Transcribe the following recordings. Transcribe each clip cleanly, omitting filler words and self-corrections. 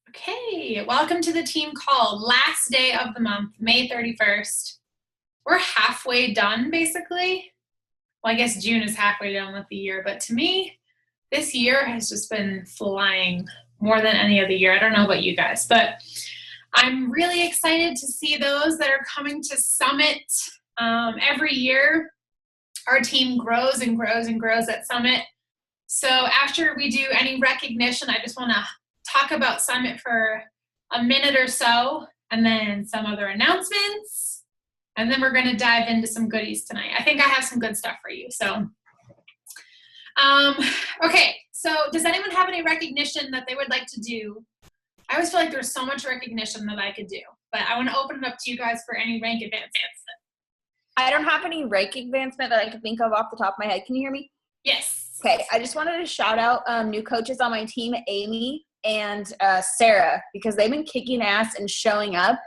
Okay, welcome to the team call. Last day of the month, May 31st. We're halfway done, basically. Well, I guess June is halfway done with the year, but to me, this year has just been flying more than any other year. I don't know about you guys, but I'm really excited to see those that are coming to Summit. Every year, our team grows and grows and grows at Summit. So after we do any recognition, I just want to talk about Summit for a minute or so, and then some other announcements, and then we're going to dive into some goodies tonight. I think I have some good stuff for you. So, okay, so does anyone have any recognition that they would like to do? I always feel like there's so much recognition that I could do, but I want to open it up to you guys for any rank advancements. I don't have any rank advancement that I could think of off the top of my head. Can you hear me? Yes. Okay, I just wanted to shout out new coaches on my team, Amy and Sarah, because they've been kicking ass and showing up,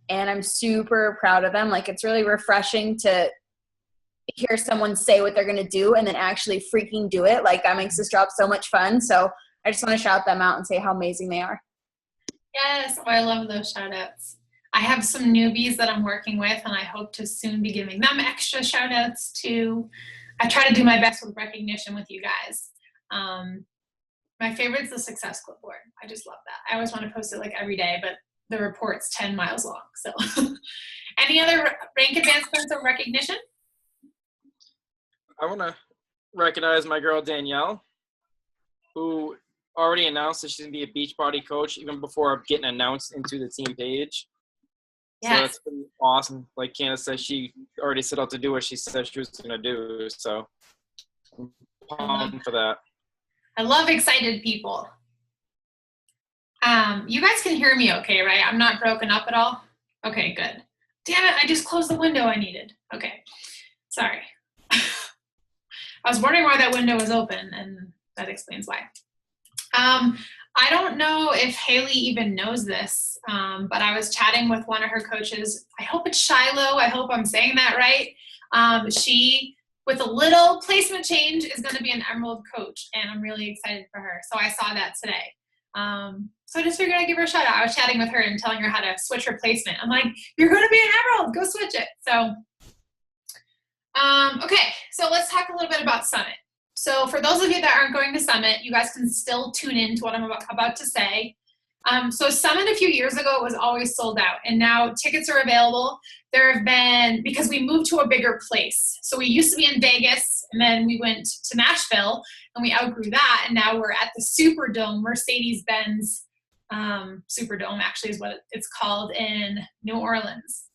and I'm super proud of them. Like, it's really refreshing to hear someone say what they're going to do and then actually freaking do it. Like, that makes this job so much fun. So I just want to shout them out and say how amazing they are. Yes, oh, I love those shout outs. I have some newbies that I'm working with, and I hope to soon be giving them extra shout outs too. I try to do my best with recognition with you guys. My favorite is the success clipboard. I just love that. I always want to post it like every day, but the report's 10 miles long. So any other rank advancements or recognition? I want to recognize my girl Danielle, who already announced that she's going to be a beach body coach even before getting announced into the team page. Yes. So that's pretty awesome. Like Candace said, she already set out to do what she said she was going to do. So I'm pumped for that. I love excited people. You guys can hear me okay, right? I'm not broken up at all? Okay, good. Damn it, I just closed the window I needed. Okay, sorry. I was wondering why that window was open, and that explains why. I don't know if Haley even knows this, but I was chatting with one of her coaches. I hope it's Shiloh. I hope I'm saying that right. She, with a little placement change, is going to be an Emerald coach, and I'm really excited for her. So I saw that today. So I just figured I'd give her a shout out. I was chatting with her and telling her how to switch her placement. I'm like, you're going to be an Emerald. Go switch it. So, okay, so let's talk a little bit about Summit. So for those of you that aren't going to Summit, you guys can still tune in to what I'm about to say. So Summit a few years ago was always sold out, and now tickets are available. There have been, because we moved to a bigger place. So we used to be in Vegas, and then we went to Nashville, and we outgrew that, and now we're at the Superdome, Mercedes-Benz Superdome, actually is what it's called, in New Orleans.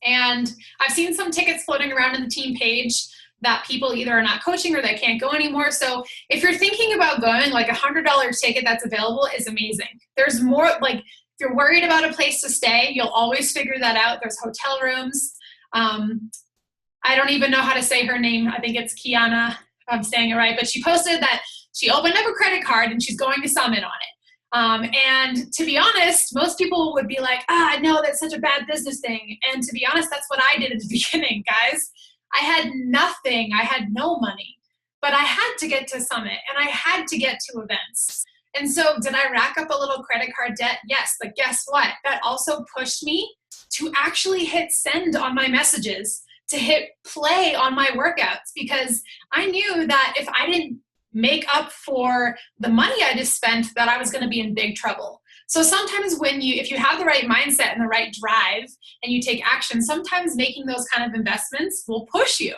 And I've seen some tickets floating around in the team page that people either are not coaching or they can't go anymore. So if you're thinking about going, like $100 ticket that's available is amazing. There's more, like if you're worried about a place to stay, you'll always figure that out. There's hotel rooms. I don't even know how to say her name. I think it's Kiana, if I'm saying it right, but she posted that she opened up a credit card and she's going to Summit on it. And to be honest, most people would be like, no, that's such a bad business thing. And to be honest, that's what I did at the beginning, guys. I had nothing. I had no money, but I had to get to Summit and I had to get to events. And so did I rack up a little credit card debt? Yes, but guess what? That also pushed me to actually hit send on my messages, to hit play on my workouts, because I knew that if I didn't make up for the money I just spent, that I was going to be in big trouble. So sometimes if you have the right mindset and the right drive and you take action, sometimes making those kind of investments will push you.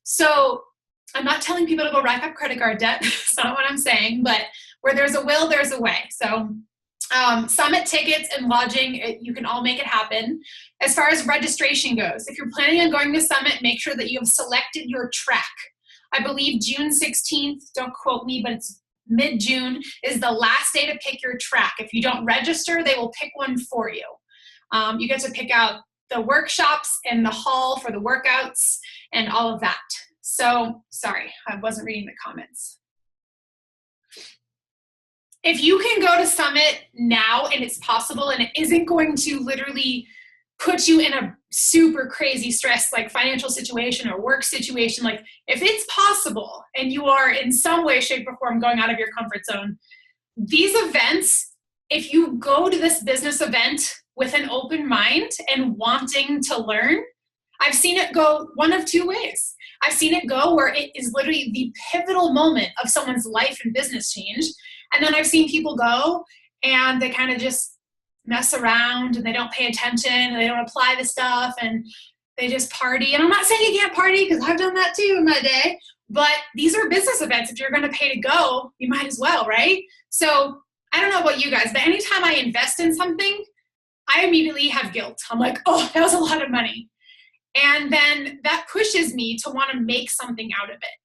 So I'm not telling people to go rack up credit card debt. That's not what I'm saying, but where there's a will, there's a way. So Summit tickets and lodging, you can all make it happen. As far as registration goes, if you're planning on going to Summit, make sure that you have selected your track. I believe June 16th, don't quote me, but it's mid-June is the last day to pick your track. If you don't register, they will pick one for you. You get to pick out the workshops and the hall for the workouts and all of that. So, sorry, I wasn't reading the comments. If you can go to Summit now and it's possible and it isn't going to literally put you in a super crazy stress, like financial situation or work situation, like if it's possible and you are in some way, shape, or form going out of your comfort zone, these events if you go to this business event with an open mind and wanting to learn, I've seen it go one of two ways. I've seen it go where it is literally the pivotal moment of someone's life and business change. And then I've seen people go and they kind of just mess around and they don't pay attention and they don't apply the stuff and they just party. And I'm not saying you can't party because I've done that too in my day, but these are business events. If you're going to pay to go, you might as well, right? So I don't know about you guys, but anytime I invest in something, I immediately have guilt. I'm like, oh, that was a lot of money. And then that pushes me to want to make something out of it.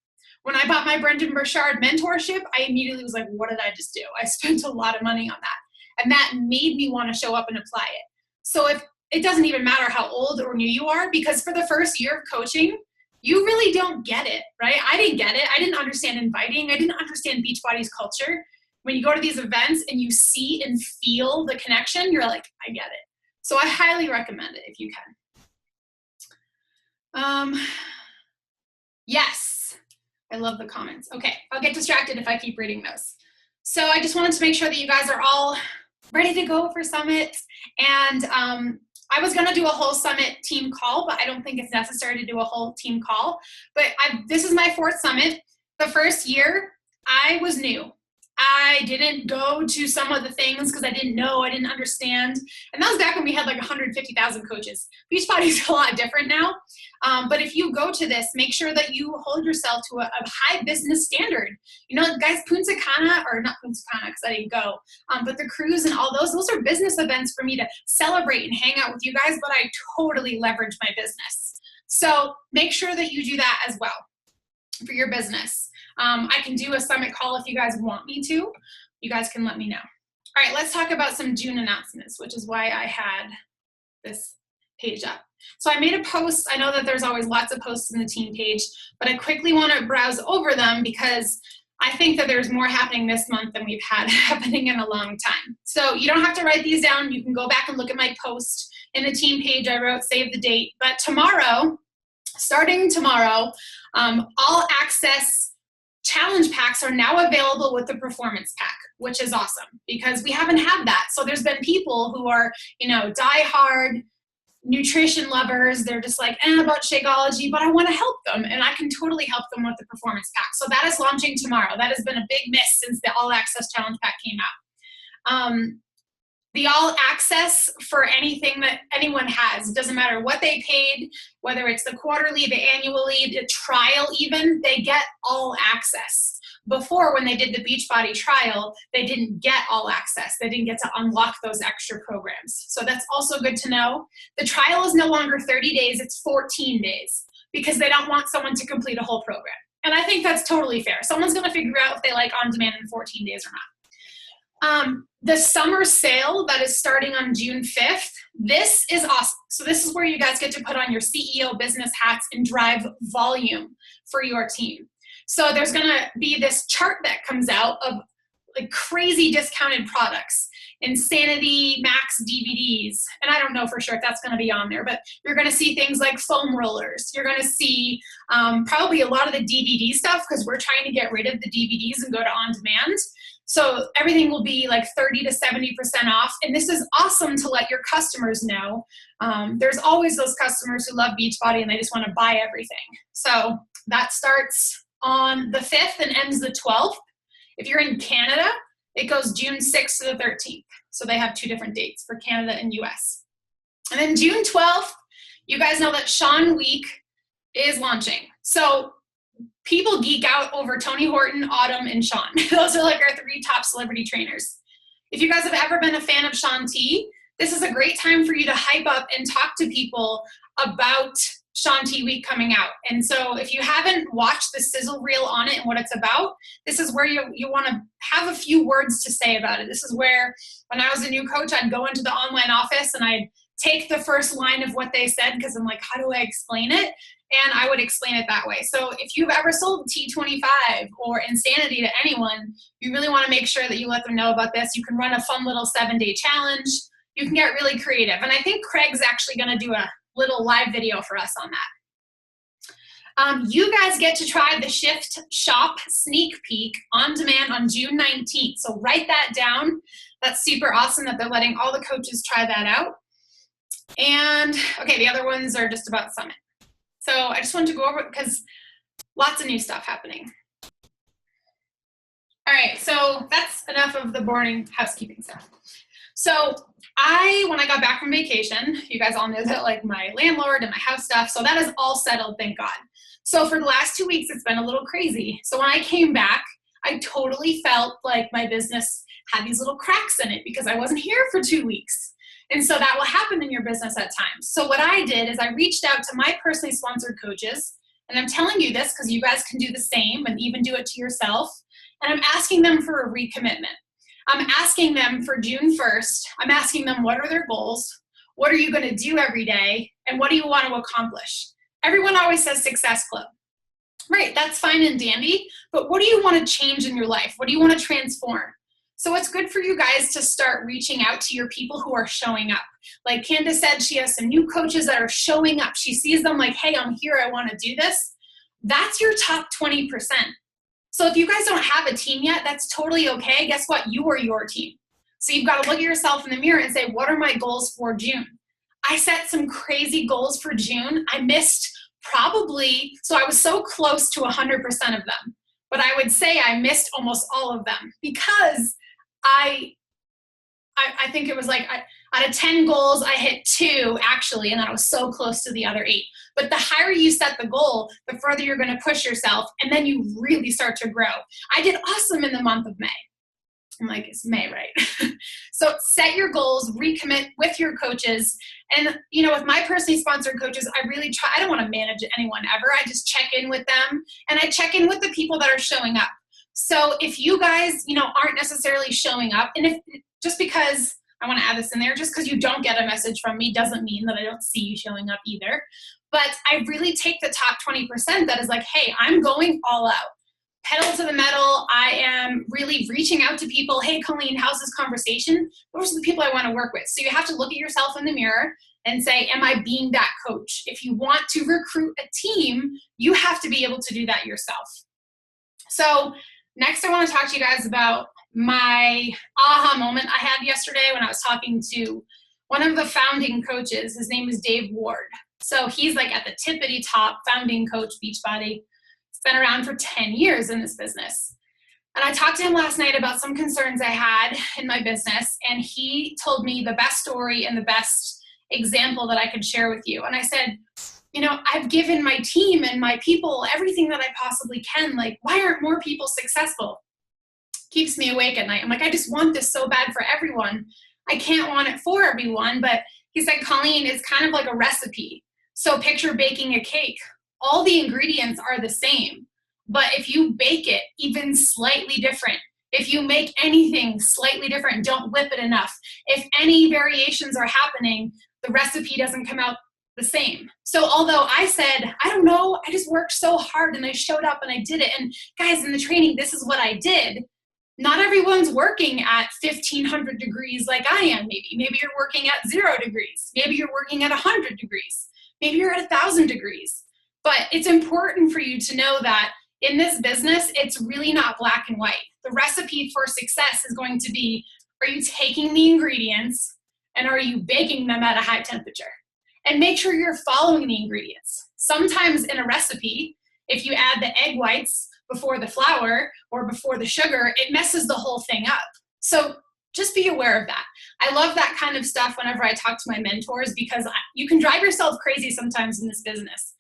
When I bought my Brendon Burchard mentorship, I immediately was like, what did I just do? I spent a lot of money on that. And that made me want to show up and apply it. So if it doesn't even matter how old or new you are, because for the first year of coaching, you really don't get it, right? I didn't get it. I didn't understand inviting. I didn't understand Beachbody's culture. When you go to these events and you see and feel the connection, you're like, I get it. So I highly recommend it if you can. Yes, I love the comments. Okay, I'll get distracted if I keep reading those. So I just wanted to make sure that you guys are all ready to go for Summit. And I was going to do a whole Summit team call, but I don't think it's necessary to do a whole team call. But this is my 4th Summit. The first year, I was new. I didn't go to some of the things because I didn't know, I didn't understand. And that was back when we had like 150,000 coaches. Beachbody's a lot different now. But if you go to this, make sure that you hold yourself to a high business standard. You know, guys, Punta Cana, or not Punta Cana because I didn't go, but the cruise and all those are business events for me to celebrate and hang out with you guys, but I totally leverage my business. So make sure that you do that as well for your business. I can do a Summit call if you guys want me to. You guys can let me know. All right, let's talk about some June announcements, which is why I had this page up. So I made a post. I know that there's always lots of posts in the team page, but I quickly want to browse over them because I think that there's more happening this month than we've had happening in a long time. So you don't have to write these down. You can go back and look at my post in the team page. I wrote save the date. But tomorrow, starting tomorrow, all access challenge packs are now available with the performance pack, which is awesome because we haven't had that. So there's been people who are, diehard nutrition lovers. They're just like, about Shakeology, but I want to help them and I can totally help them with the performance pack. So that is launching tomorrow. That has been a big miss since the all access challenge pack came out. The all access for anything that anyone has, it doesn't matter what they paid, whether it's the quarterly, the annually, the trial even, they get all access. Before, when they did the Beachbody trial, they didn't get all access. They didn't get to unlock those extra programs. So that's also good to know. The trial is no longer 30 days, it's 14 days because they don't want someone to complete a whole program. And I think that's totally fair. Someone's gonna figure out if they like on demand in 14 days or not. The summer sale that is starting on June 5th, this is awesome. So this is where you guys get to put on your CEO business hats and drive volume for your team. So there's going to be this chart that comes out of like crazy discounted products, Insanity Max DVDs. And I don't know for sure if that's going to be on there, but you're going to see things like foam rollers. You're going to see probably a lot of the DVD stuff because we're trying to get rid of the DVDs and go to on demand. So everything will be like 30 to 70% off. And this is awesome to let your customers know. There's always those customers who love Beachbody and they just want to buy everything. So that starts on the 5th and ends the 12th. If you're in Canada, it goes June 6th to the 13th. So they have 2 different dates for Canada and US. And then June 12th, you guys know that Sean Week is launching. So people geek out over Tony Horton, Autumn, and Sean. Those are like our 3 top celebrity trainers. If you guys have ever been a fan of Shaun T, this is a great time for you to hype up and talk to people about Shaun T Week coming out. And so if you haven't watched the sizzle reel on it and what it's about, this is where you want to have a few words to say about it. This is where, when I was a new coach, I'd go into the online office and I'd take the first line of what they said because I'm like, how do I explain it? And I would explain it that way. So if you've ever sold T25 or Insanity to anyone, you really want to make sure that you let them know about this. You can run a fun little 7-day challenge. You can get really creative. And I think Craig's actually going to do a little live video for us on You guys get to try the Shift Shop Sneak Peek on demand on June 19th. So write that down. That's super awesome that they're letting all the coaches try that out. And okay, the other ones are just about Summit. So I just wanted to go over it because lots of new stuff happening. All right, so that's enough of the boring housekeeping stuff. So when I got back from vacation, you guys all know that like my landlord and my house stuff, so that is all settled, thank God. So for the last 2 weeks, it's been a little crazy. So when I came back, I totally felt like my business had these little cracks in it because I wasn't here for 2 weeks. And so that will happen in your business at times. So what I did is I reached out to my personally sponsored coaches, and I'm telling you this because you guys can do the same and even do it to yourself. And I'm asking them for a recommitment. I'm asking them for June 1st. I'm asking them what are their goals? What are you going to do every day? And what do you want to accomplish? Everyone always says Success Club. Right, that's fine and dandy, but what do you want to change in your life? What do you want to transform? So it's good for you guys to start reaching out to your people who are showing up. Like Candace said, she has some new coaches that are showing up. She sees them like, hey, I'm here, I want to do this. That's your top 20%. So if you guys don't have a team yet, that's totally okay. Guess what? You are your team. So you've got to look at yourself in the mirror and say, what are my goals for June? I set some crazy goals for June. I missed so I was so close to 100% of them. But I would say I missed almost all of them because I think it was like out of 10 goals, I hit 2 actually, and then I was so close to the other 8. But the higher you set the goal, the further you're going to push yourself, and then you really start to grow. I did awesome in the month of May. I'm like, it's May, right? So set your goals, recommit with your coaches. And, with my personally sponsored coaches, I really try, I don't want to manage anyone ever. I just check in with them, and I check in with the people that are showing up. So if you guys, aren't necessarily showing up, and if just because I want to add this in there, just because you don't get a message from me doesn't mean that I don't see you showing up either. But I really take the top 20% that is like, hey, I'm going all out. Pedal to the metal. I am really reaching out to people. Hey, Colleen, how's this conversation? Those are the people I want to work with. So you have to look at yourself in the mirror and say, am I being that coach? If you want to recruit a team, you have to be able to do that yourself. So next, I want to talk to you guys about my aha moment I had yesterday when I was talking to one of the founding coaches. His name is Dave Ward. So he's like at the tippity top, founding coach, Beachbody. He's been around for 10 years in this business. And I talked to him last night about some concerns I had in my business, and he told me the best story and the best example that I could share with you. And I said, I've given my team and my people everything that I possibly can. Like, why aren't more people successful? Keeps me awake at night. I'm like, I just want this so bad for everyone. I can't want it for everyone. But he said, Colleen, it's kind of like a recipe. So picture baking a cake. All the ingredients are the same. But if you bake it even slightly different, if you make anything slightly different, don't whip it enough. If any variations are happening, the recipe doesn't come out the same. So although I said, I don't know, I just worked so hard and I showed up and I did it. And guys, in the training, this is what I did. Not everyone's working at 1,500 degrees like I am, maybe. Maybe you're working at 0 degrees. Maybe you're working at 100 degrees. Maybe you're at 1,000 degrees. But it's important for you to know that in this business, it's really not black and white. The recipe for success is going to be, are you taking the ingredients and are you baking them at a high temperature? And make sure you're following the ingredients. Sometimes in a recipe, if you add the egg whites before the flour or before the sugar, it messes the whole thing up. So just be aware of that. I love that kind of stuff whenever I talk to my mentors because you can drive yourself crazy sometimes in this business.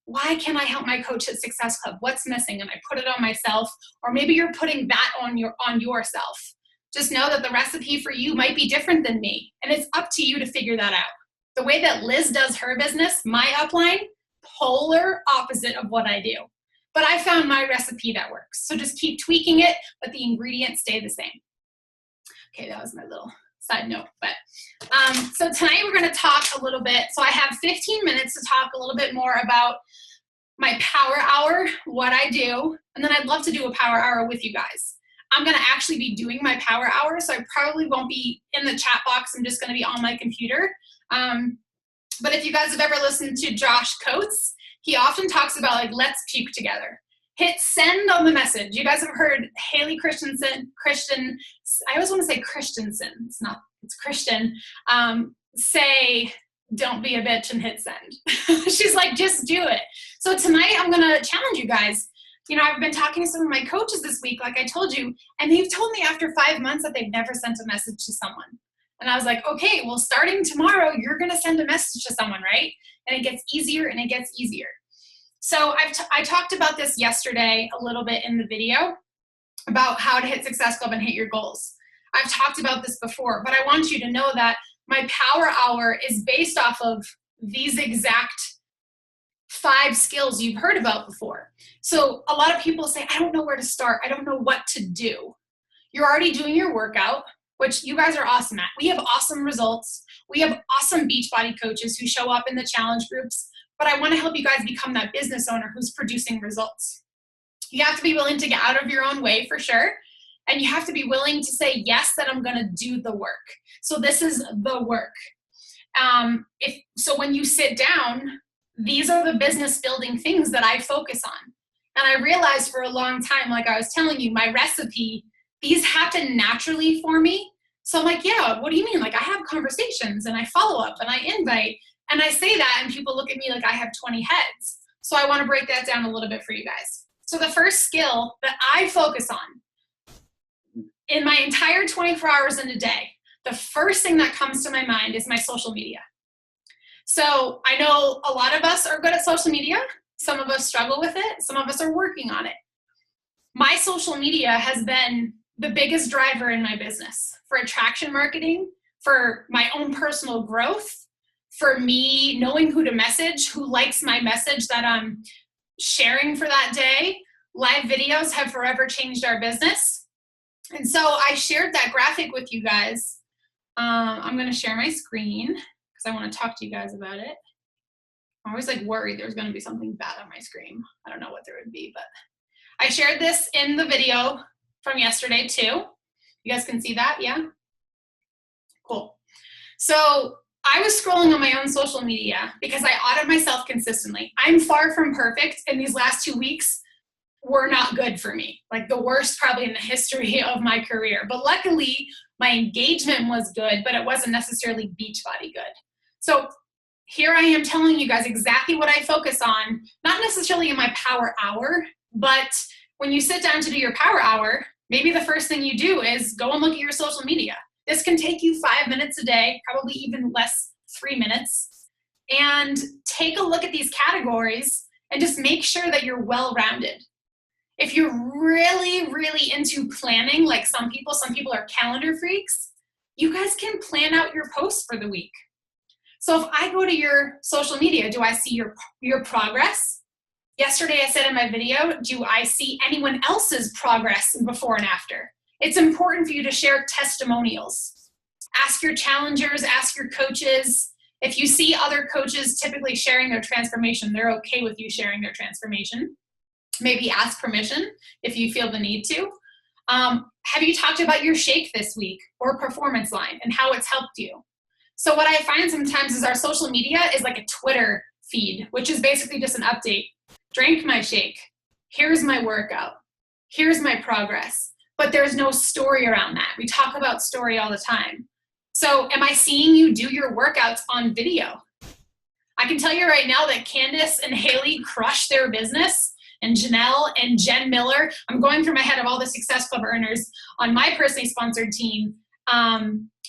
Why can't I help my coach at Success Club? What's missing? And I put it on myself, or maybe you're putting that on yourself. Just know that the recipe for you might be different than me, and it's up to you to figure that out. The way that Liz does her business, my upline, polar opposite of what I do. But I found my recipe that works. So just keep tweaking it, but the ingredients stay the same. Okay, that was my little side note. But so tonight we're going to talk a little bit. So I have 15 minutes to talk a little bit more about my power hour, what I do, and then I'd love to do a power hour with you guys. I'm going to actually be doing my power hour, so I probably won't be in the chat box. I'm just going to be on my computer. But if you guys have ever listened to Josh Coates, he often talks about like, let's puke together. Hit send on the message. You guys have heard Haley Christensen, I always want to say Christensen. It's Christian. Say, don't be a bitch and hit send. She's like, just do it. So tonight I'm going to challenge you guys. I've been talking to some of my coaches this week, like I told you, and they've told me after 5 months that they've never sent a message to someone. And I was like, okay, well, starting tomorrow, you're going to send a message to someone, right? And it gets easier and it gets easier. So I talked about this yesterday a little bit in the video about how to hit Success Club and hit your goals. I've talked about this before, but I want you to know that my Power Hour is based off of these exact 5 skills you've heard about before. So a lot of people say, I don't know where to start. I don't know what to do. You're already doing your workout, which you guys are awesome at. We have awesome results. We have awesome Beachbody coaches who show up in the challenge groups, but I want to help you guys become that business owner who's producing results. You have to be willing to get out of your own way for sure. And you have to be willing to say, yes, that I'm going to do the work. So this is the work. So when you sit down, these are the business building things that I focus on. And I realized for a long time, like I was telling you, my recipe, these happen naturally for me. So I'm like, yeah, what do you mean? Like I have conversations and I follow up and I invite and I say that and people look at me like I have 20 heads. So I want to break that down a little bit for you guys. So the first skill that I focus on in my entire 24 hours in a day, the first thing that comes to my mind is my social media. So I know a lot of us are good at social media. Some of us struggle with it. Some of us are working on it. My social media has been the biggest driver in my business for attraction marketing, for my own personal growth, for me knowing who to message, who likes my message that I'm sharing for that day. Live videos have forever changed our business. And so I shared that graphic with you guys. I'm going to share my screen because I want to talk to you guys about it. I'm always like worried there's going to be something bad on my screen. I don't know what there would be, but I shared this in the video from yesterday too. You guys can see that, yeah? Cool. So I was scrolling on my own social media because I audit myself consistently. I'm far from perfect, and these last 2 weeks were not good for me. Like the worst probably in the history of my career. But luckily, my engagement was good, but it wasn't necessarily Beachbody good. So here I am telling you guys exactly what I focus on, not necessarily in my Power Hour, but when you sit down to do your Power Hour, maybe the first thing you do is go and look at your social media. This can take you 5 minutes a day, probably even less, 3 minutes, and take a look at these categories and just make sure that you're well-rounded. If you're really, really into planning, like some people are calendar freaks, you guys can plan out your posts for the week. So if I go to your social media, do I see your progress? Yesterday I said in my video, do I see anyone else's progress before and after? It's important for you to share testimonials. Ask your challengers, ask your coaches. If you see other coaches typically sharing their transformation, they're okay with you sharing their transformation. Maybe ask permission if you feel the need to. Have you talked about your shake this week or performance line and how it's helped you? So what I find sometimes is our social media is like a Twitter feed, which is basically just an update. Drank my shake. Here's my workout. Here's my progress. But there's no story around that. We talk about story all the time. So am I seeing you do your workouts on video? I can tell you right now that Candace and Haley crushed their business, and Janelle and Jen Miller. I'm going through my head of all the Success Club earners on my personally sponsored team.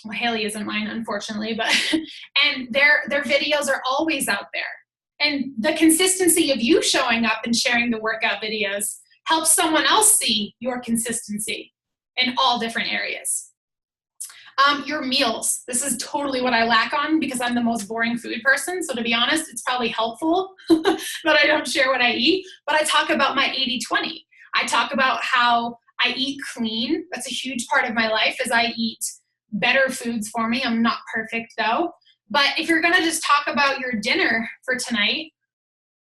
Well, Haley isn't mine, unfortunately, but and their videos are always out there. And the consistency of you showing up and sharing the workout videos helps someone else see your consistency in all different areas. Your meals. This is totally what I lack on because I'm the most boring food person. So to be honest, it's probably helpful that I don't share what I eat, but I talk about my 80-20. I talk about how I eat clean. That's a huge part of my life is I eat better foods for me. I'm not perfect though. But if you're going to just talk about your dinner for tonight,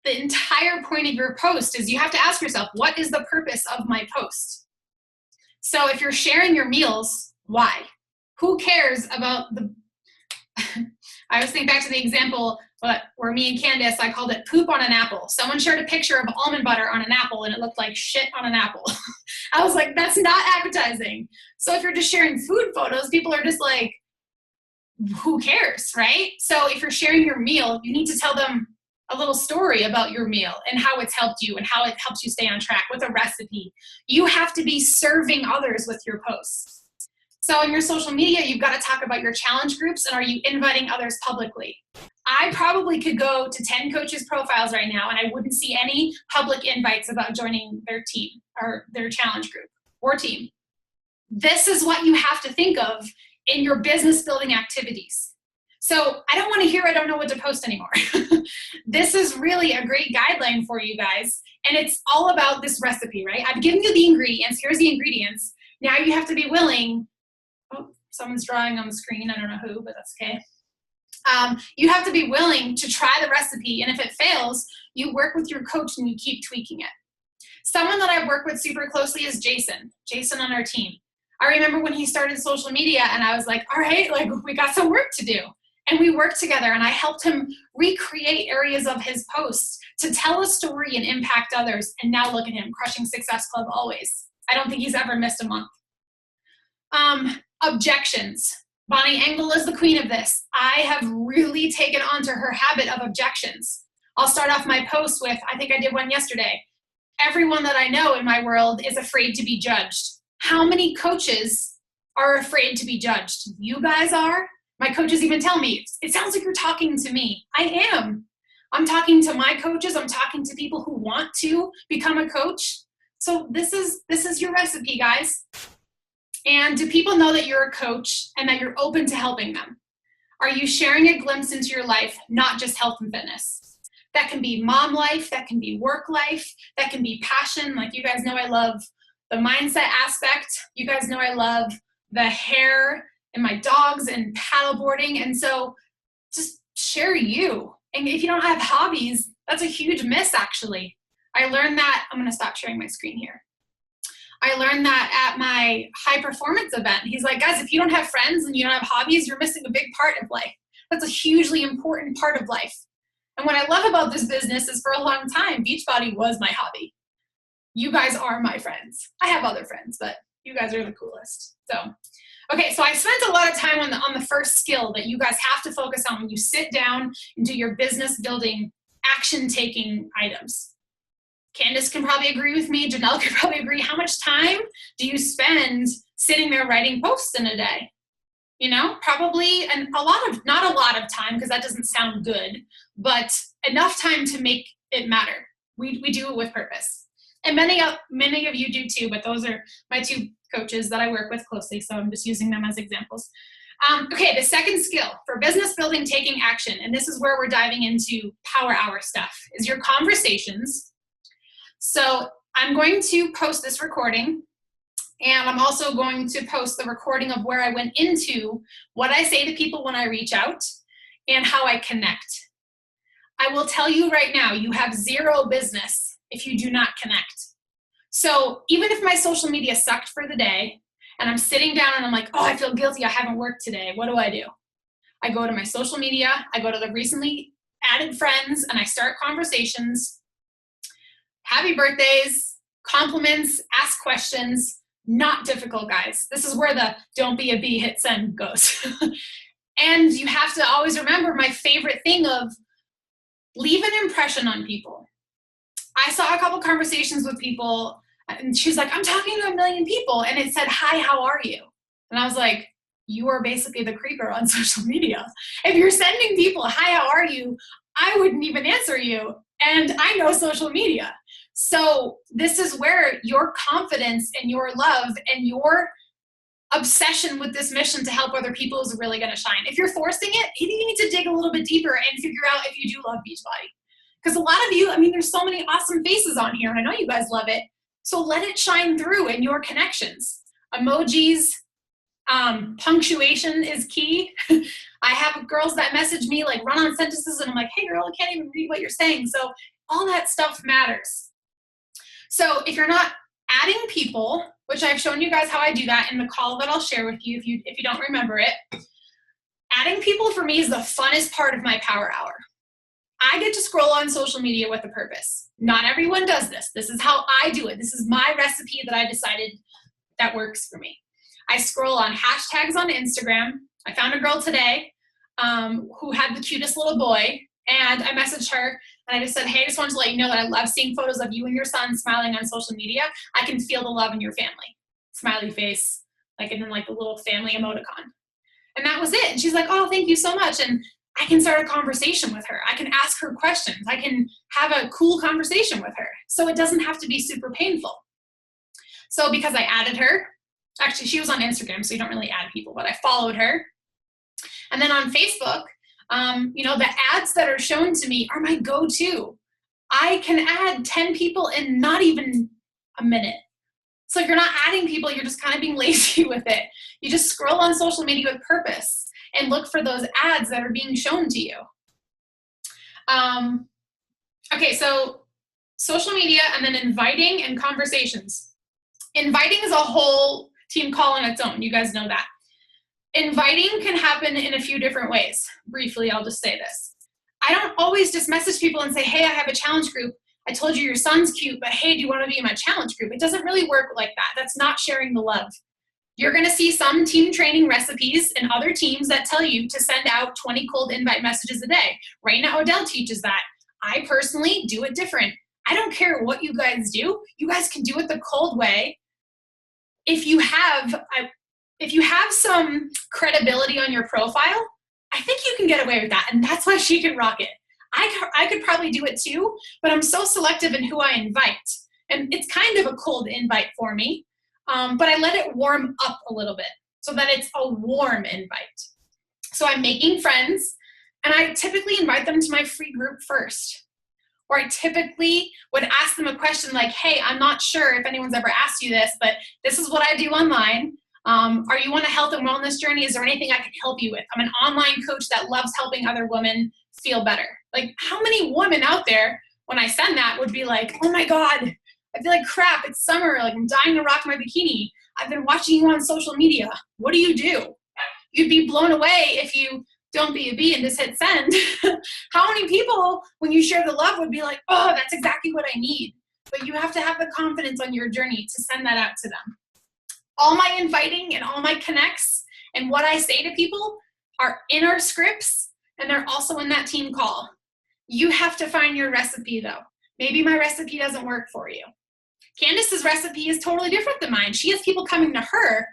the entire point of your post is you have to ask yourself, what is the purpose of my post? So if you're sharing your meals, why? Who cares about I always think back to the example where me and Candace, I called it poop on an apple. Someone shared a picture of almond butter on an apple and it looked like shit on an apple. I was like, that's not advertising. So if you're just sharing food photos, people are just like, who cares, right? So if you're sharing your meal, you need to tell them a little story about your meal and how it's helped you and how it helps you stay on track with a recipe. You have to be serving others with your posts. So in your social media, you've got to talk about your challenge groups and are you inviting others publicly? I probably could go to 10 coaches' profiles right now and I wouldn't see any public invites about joining their team or their challenge group or team. This is what you have to think of in your business building activities. So I don't want to hear I don't know what to post anymore. This is really a great guideline for you guys. And it's all about this recipe, right? I've given you the ingredients. Here's the ingredients. Now you have to be willing. Oh, someone's drawing on the screen. I don't know who, but that's okay. You have to be willing to try the recipe. And if it fails, you work with your coach and you keep tweaking it. Someone that I've worked with super closely is Jason on our team. I remember when he started social media and I was like, all right, like we got some work to do. And we worked together and I helped him recreate areas of his posts to tell a story and impact others. And now look at him, crushing Success Club always. I don't think he's ever missed a month. Objections. Bonnie Engel is the queen of this. I have really taken on to her habit of objections. I'll start off my post with, I think I did one yesterday. Everyone that I know in my world is afraid to be judged. How many coaches are afraid to be judged? You guys are? My coaches even tell me, it sounds like you're talking to me. I am. I'm talking to my coaches. I'm talking to people who want to become a coach. So this is your recipe, guys. And do people know that you're a coach and that you're open to helping them? Are you sharing a glimpse into your life, not just health and fitness? That can be mom life, that can be work life, that can be passion. Like you guys know I love the mindset aspect. You guys know I love the hair and my dogs and paddleboarding. And so just share you. And if you don't have hobbies, that's a huge miss actually. I learned that, I'm gonna stop sharing my screen here. I learned that at my high performance event. He's like, guys, if you don't have friends and you don't have hobbies, you're missing a big part of life. That's a hugely important part of life. And what I love about this business is for a long time, Beachbody was my hobby. You guys are my friends. I have other friends, but you guys are the coolest. So, okay, so I spent a lot of time on the first skill that you guys have to focus on when you sit down and do your business building, action-taking items. Candace can probably agree with me. Janelle can probably agree. How much time do you spend sitting there writing posts in a day? You know, probably not a lot of time because that doesn't sound good, but enough time to make it matter. We do it with purpose. And many of you do too, but those are my two coaches that I work with closely, so I'm just using them as examples. Okay, the second skill for business building, taking action, and this is where we're diving into power hour stuff, is your conversations. So I'm going to post this recording, and I'm also going to post the recording of where I went into what I say to people when I reach out and how I connect. I will tell you right now, you have zero business if you do not connect. So even if my social media sucked for the day and I'm sitting down and I'm like, oh, I feel guilty, I haven't worked today, what do? I go to my social media, I go to the recently added friends, and I start conversations. Happy birthdays, compliments, ask questions, not difficult, guys. This is where the don't be a bee, hit send goes. And you have to always remember my favorite thing of leave an impression on people. I saw a couple conversations with people and she's like, I'm talking to 1 million people. And it said, hi, how are you? And I was like, you are basically the creeper on social media. If you're sending people, hi, how are you? I wouldn't even answer you. And I know social media. So this is where your confidence and your love and your obsession with this mission to help other people is really going to shine. If you're forcing it, you need to dig a little bit deeper and figure out if you do love Beachbody. Because a lot of you, I mean, there's so many awesome faces on here, and I know you guys love it. So let it shine through in your connections. Emojis, punctuation is key. I have girls that message me like run-on sentences, and I'm like, hey girl, I can't even read what you're saying. So all that stuff matters. So if you're not adding people, which I've shown you guys how I do that in the call that I'll share with you if you don't remember it, Adding people for me is the funnest part of my power hour. I get to scroll on social media with a purpose. Not everyone does this. This is how I do it. This is my recipe that I decided that works for me. I scroll on hashtags on Instagram. I found a girl today who had the cutest little boy, and I messaged her and I just said, hey, I just wanted to let you know that I love seeing photos of you and your son smiling on social media. I can feel the love in your family. Smiley face, like, and then like a little family emoticon. And that was it. And she's like, oh, thank you so much. And I can start a conversation with her. I can ask her questions. I can have a cool conversation with her. So it doesn't have to be super painful. So because I added her, actually she was on Instagram, so you don't really add people, but I followed her. And then on Facebook, the ads that are shown to me are my go-to. I can add 10 people in not even a minute. So you're not adding people, you're just kind of being lazy with it. You just scroll on social media with purpose and look for those ads that are being shown to you. Okay, so social media and then inviting and conversations. Inviting is a whole team call on its own. You guys know that. Inviting can happen in a few different ways. Briefly, I'll just say this. I don't always just message people and say, hey, I have a challenge group. I told you your son's cute, but hey, do you want to be in my challenge group? It doesn't really work like that. That's not sharing the love. You're going to see some team training recipes in other teams that tell you to send out 20 cold invite messages a day. Right now, Odell teaches that. I personally do it different. I don't care what you guys do. You guys can do it the cold way. If you have some credibility on your profile, I think you can get away with that. And that's why she can rock it. I could probably do it too, but I'm so selective in who I invite. And it's kind of a cold invite for me, but I let it warm up a little bit so that it's a warm invite. So I'm making friends, and I typically invite them to my free group first. Or I typically would ask them a question like, hey, I'm not sure if anyone's ever asked you this, but this is what I do online. Are you on a health and wellness journey? Is there anything I can help you with? I'm an online coach that loves helping other women feel better. Like, how many women out there, when I send that, would be like, oh my God, I feel like crap. It's summer. Like, I'm dying to rock my bikini. I've been watching you on social media. What do? You'd be blown away if you don't be a bee and just hit send. How many people, when you share the love, would be like, oh, that's exactly what I need. But you have to have the confidence on your journey to send that out to them. All my inviting and all my connects and what I say to people are in our scripts, and they're also in that team call. You have to find your recipe, though. Maybe my recipe doesn't work for you. Candace's recipe is totally different than mine. She has people coming to her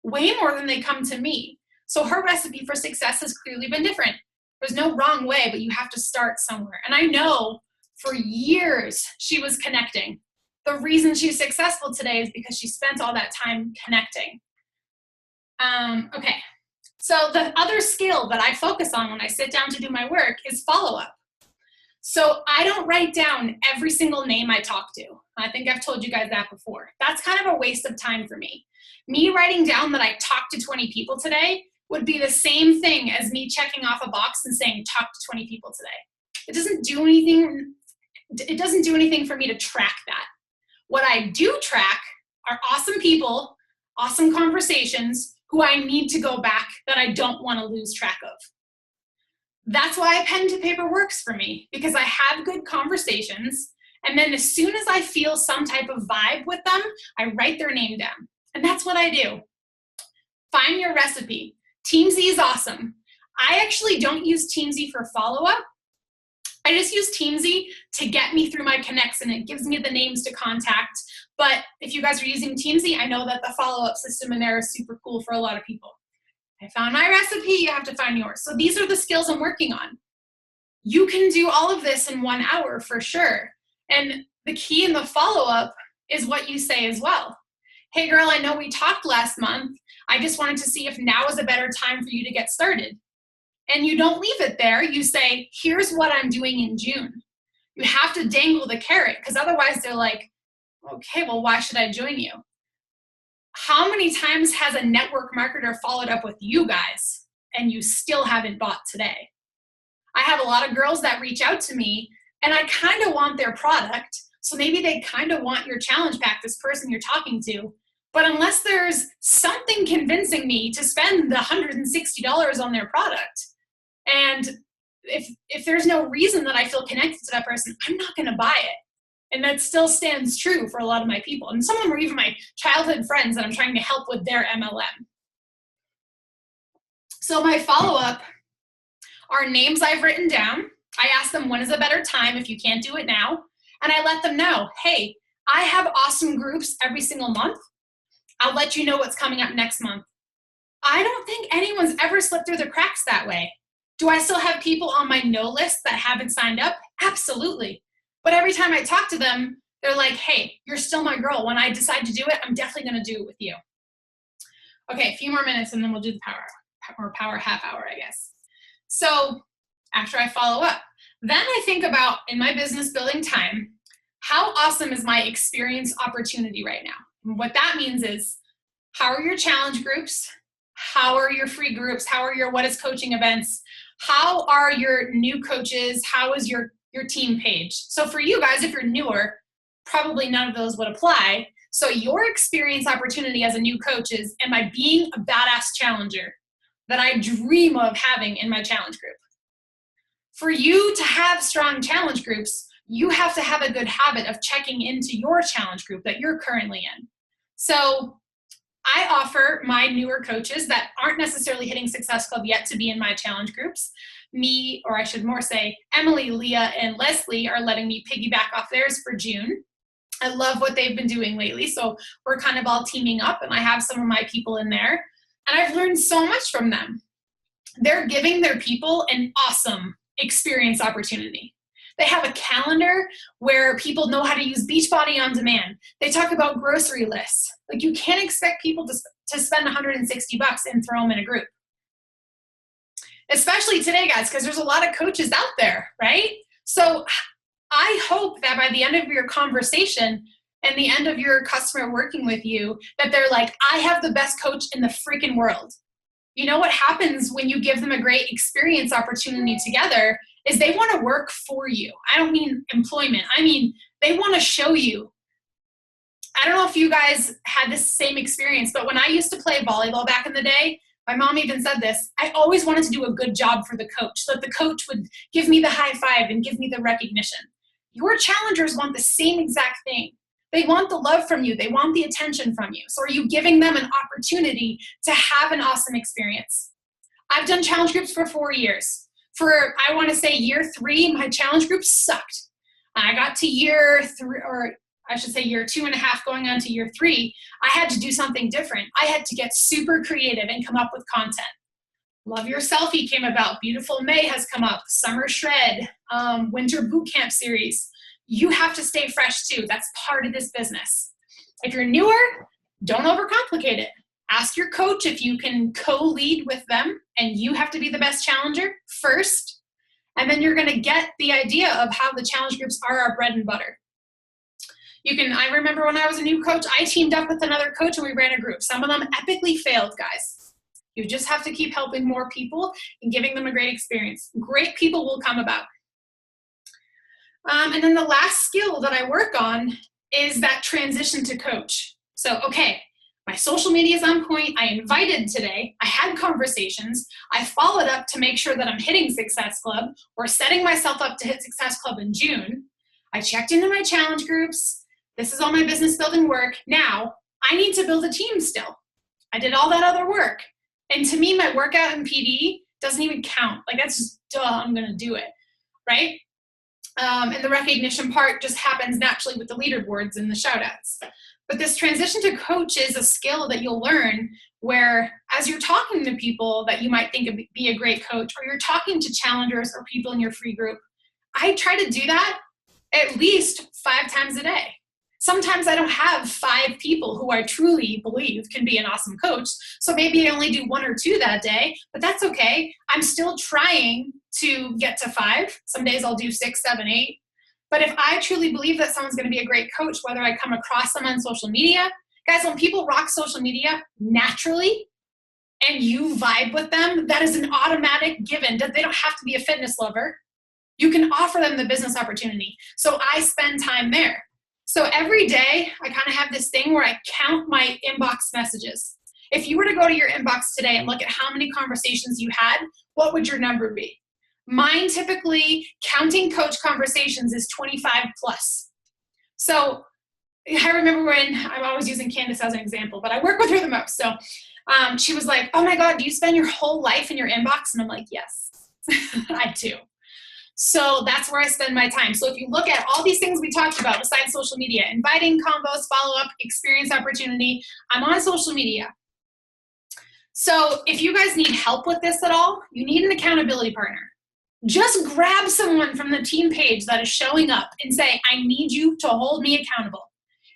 way more than they come to me. So her recipe for success has clearly been different. There's no wrong way, but you have to start somewhere. And I know for years she was connecting. The reason she's successful today is because she spent all that time connecting. Okay, so the other skill that I focus on when I sit down to do my work is follow-up. So I don't write down every single name I talk to. I think I've told you guys that before. That's kind of a waste of time for me. Me writing down that I talked to 20 people today would be the same thing as me checking off a box and saying talk to 20 people today. It doesn't do anything for me to track that. What I do track are awesome people, awesome conversations who I need to go back that I don't want to lose track of. That's why pen to paper works for me, because I have good conversations, and then as soon as I feel some type of vibe with them, I write their name down. And that's what I do. Find your recipe. Teamzy is awesome. I actually don't use Teamzy for follow-up. I just use Teamzy to get me through my connects, and it gives me the names to contact. But if you guys are using Teamzy, I know that the follow-up system in there is super cool for a lot of people. I found my recipe, you have to find yours. So these are the skills I'm working on. You can do all of this in 1 hour for sure. And the key in the follow-up is what you say as well. Hey girl, I know we talked last month. I just wanted to see if now is a better time for you to get started. And you don't leave it there. You say, here's what I'm doing in June. You have to dangle the carrot, because otherwise they're like, okay, well, why should I join you? How many times has a network marketer followed up with you guys and you still haven't bought today? I have a lot of girls that reach out to me, and I kind of want their product. So maybe they kind of want your challenge pack, this person you're talking to, But unless there's something convincing me to spend the $160 on their product, and if there's no reason that I feel connected to that person, I'm not going to buy it. And that still stands true for a lot of my people. And some of them are even my childhood friends that I'm trying to help with their MLM. So my follow-up are names I've written down. I ask them, when is a better time if you can't do it now? And I let them know, hey, I have awesome groups every single month. I'll let you know what's coming up next month. I don't think anyone's ever slipped through the cracks that way. Do I still have people on my no list that haven't signed up? Absolutely. But every time I talk to them, they're like, hey, you're still my girl. When I decide to do it, I'm definitely going to do it with you. Okay, a few more minutes and then we'll do the power half hour, I guess. So after I follow up, then I think about, in my business building time, how awesome is my experience opportunity right now? And what that means is, how are your challenge groups? How are your free groups? How are your What is Coaching events? How are your new coaches? How is your team page? So for you guys, if you're newer, probably none of those would apply. So your experience opportunity as a new coach is, am I being a badass challenger that I dream of having in my challenge group? For you to have strong challenge groups, you have to have a good habit of checking into your challenge group that you're currently in. So I offer my newer coaches that aren't necessarily hitting Success Club yet to be in my challenge groups. Me, or I should more say, Emily, Leah, and Leslie are letting me piggyback off theirs for June. I love what they've been doing lately, so we're kind of all teaming up, and I have some of my people in there, and I've learned so much from them. They're giving their people an awesome experience opportunity. They have a calendar where people know how to use Beachbody on demand. They talk about grocery lists. Like, you can't expect people to spend $160 and throw them in a group. Especially today, guys, because there's a lot of coaches out there, right? So I hope that by the end of your conversation and the end of your customer working with you, that they're like, I have the best coach in the freaking world. You know what happens when you give them a great experience opportunity together is they want to work for you. I don't mean employment. I mean, they want to show you. I don't know if you guys had this same experience, but when I used to play volleyball back in the day, my mom even said this, I always wanted to do a good job for the coach, so that the coach would give me the high five and give me the recognition. Your challengers want the same exact thing. They want the love from you. They want the attention from you. So are you giving them an opportunity to have an awesome experience? I've done challenge groups for 4 years. For, I want to say, year 3, my challenge group sucked. I got to year 3, or I should say year 2.5 going on to year 3, I had to do something different. I had to get super creative and come up with content. Love Your Selfie came about. Beautiful May has come up. Summer Shred, Winter Bootcamp series. You have to stay fresh too. That's part of this business. If you're newer, don't overcomplicate it. Ask your coach if you can co-lead with them, and you have to be the best challenger first. And then you're going to get the idea of how the challenge groups are our bread and butter. I remember when I was a new coach, I teamed up with another coach and we ran a group. Some of them epically failed, guys. You just have to keep helping more people and giving them a great experience. Great people will come about. And then the last skill that I work on is that transition to coach. So, okay, my social media is on point. I invited today. I had conversations. I followed up to make sure that I'm hitting Success Club or setting myself up to hit Success Club in June. I checked into my challenge groups. This is all my business building work. Now, I need to build a team still. I did all that other work. And to me, my workout in PD doesn't even count. Like, that's just, duh, I'm going to do it, right? And the recognition part just happens naturally with the leaderboards and the shout-outs. But this transition to coach is a skill that you'll learn where, as you're talking to people that you might think would be a great coach, or you're talking to challengers or people in your free group, I try to do that at least 5 times a day. Sometimes I don't have 5 people who I truly believe can be an awesome coach. So maybe I only do 1 or 2 that day, but that's okay. I'm still trying to get to 5. Some days I'll do 6, 7, 8. But if I truly believe that someone's going to be a great coach, whether I come across them on social media, guys, when people rock social media naturally and you vibe with them, that is an automatic given. They don't have to be a fitness lover. You can offer them the business opportunity. So I spend time there. So every day I kind of have this thing where I count my inbox messages. If you were to go to your inbox today and look at how many conversations you had, what would your number be? Mine typically, counting coach conversations, is 25 plus. So I remember when, I'm always using Candace as an example, but I work with her the most. So she was like, oh my God, do you spend your whole life in your inbox? And I'm like, yes, I do. So that's where I spend my time. So if you look at all these things we talked about besides social media, inviting, combos, follow-up, experience opportunity, I'm on social media. So if you guys need help with this at all, you need an accountability partner. Just grab someone from the team page that is showing up and say, I need you to hold me accountable.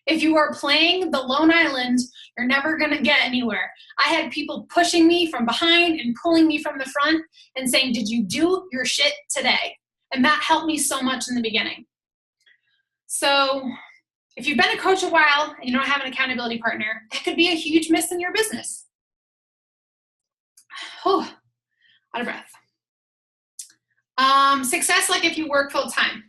If you are playing the lone island, you're never going to get anywhere. I had people pushing me from behind and pulling me from the front and saying, did you do your shit today? And that helped me so much in the beginning. So if you've been a coach a while and you don't have an accountability partner, that could be a huge miss in your business. Oh, out of breath. Success, like if you work full time.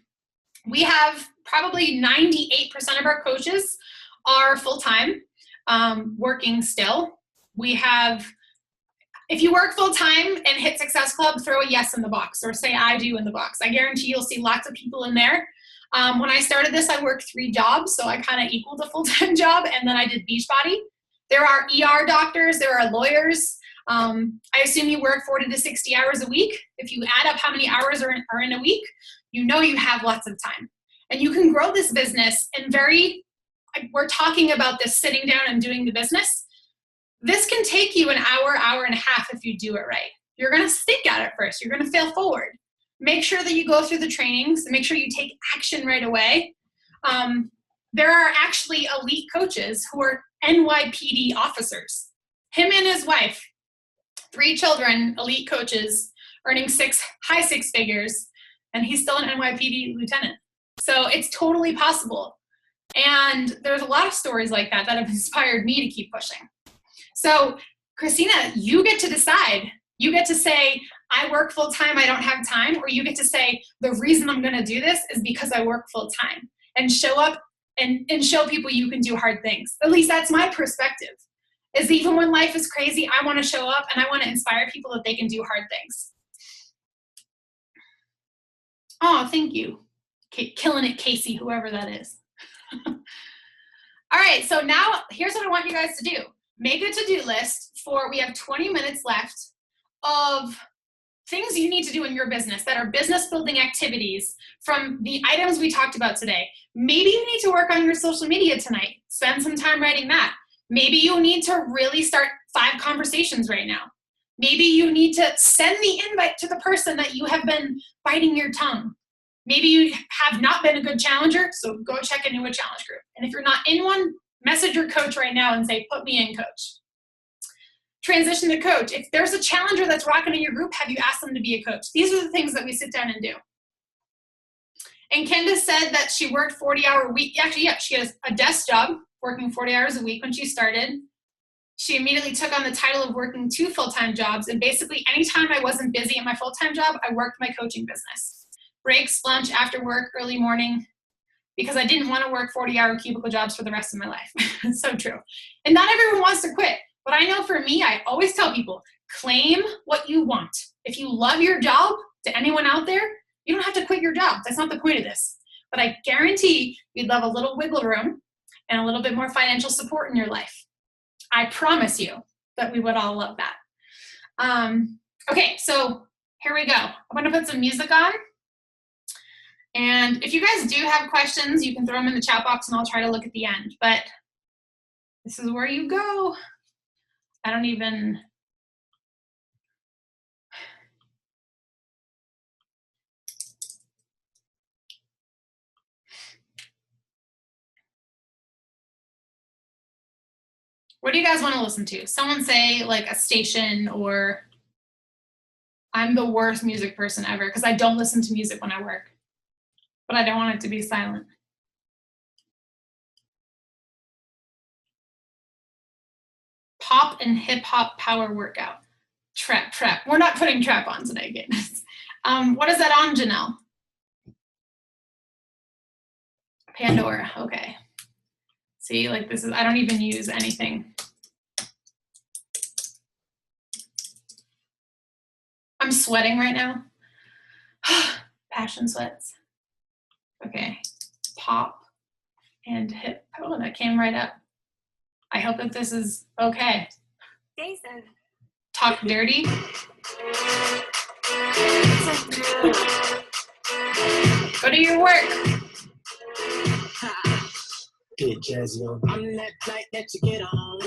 We have probably 98% of our coaches are full time, working still. We have, if you work full time and hit Success Club, throw a yes in the box or say I do in the box. I guarantee you'll see lots of people in there. When I started this, I worked 3 jobs, so I kind of equaled a full-time job, and then I did Beachbody. There are ER doctors, there are lawyers. I assume you work 40 to 60 hours a week. If you add up how many hours are in a week, you know you have lots of time. And you can grow this business in we're talking about this sitting down and doing the business. This can take you an hour, hour and a half if you do it right. You're going to stink at it first. You're going to fail forward. Make sure that you go through the trainings and make sure you take action right away. There are actually elite coaches who are NYPD officers. Him and his wife, 3 children, elite coaches, earning high six figures, and he's still an NYPD lieutenant. So it's totally possible. And there's a lot of stories like that have inspired me to keep pushing. So Christina, you get to decide. You get to say, I work full time, I don't have time, or you get to say, the reason I'm gonna do this is because I work full time, and show up and show people you can do hard things. At least that's my perspective, is even when life is crazy, I wanna show up and I wanna inspire people that they can do hard things. Oh, thank you. Killing it, Casey, whoever that is. All right, so now here's what I want you guys to do. Make a to-do list we have 20 minutes left of things you need to do in your business that are business building activities from the items we talked about today. Maybe you need to work on your social media tonight. Spend some time writing that. Maybe you need to really start 5 conversations right now. Maybe you need to send the invite to the person that you have been biting your tongue. Maybe you have not been a good challenger, so go check into a challenge group. And if you're not in one, message your coach right now and say, put me in, coach. Transition to coach. If there's a challenger that's rocking in your group, have you asked them to be a coach? These are the things that we sit down and do. And Candace said that she worked 40-hour week. Actually, yeah, she has a desk job, working 40 hours a week when she started. She immediately took on the title of working 2 full-time jobs. And basically, anytime I wasn't busy at my full-time job, I worked my coaching business. Breaks, lunch, after work, early morning, because I didn't want to work 40-hour cubicle jobs for the rest of my life. It's so true. And not everyone wants to quit. But I know for me, I always tell people, claim what you want. If you love your job, to anyone out there, you don't have to quit your job. That's not the point of this. But I guarantee you'd love a little wiggle room and a little bit more financial support in your life. I promise you that we would all love that. Okay, so here we go. I'm going to put some music on. And if you guys do have questions, you can throw them in the chat box and I'll try to look at the end. But this is where you go. I don't even... What do you guys want to listen to? Someone say like a station, or I'm the worst music person ever because I don't listen to music when I work, but I don't want it to be silent. Pop and hip hop power workout. Trap. We're not putting trap on today, goodness. What is that on, Janelle? Pandora, okay. See, like this is, I don't even use anything. I'm sweating right now. Passion sweats. Okay, pop and hit. Oh, that came right up. I hope that this is okay. Jason. Talk dirty. Go to your work. Get jazzy on. I'm that flight that you get on.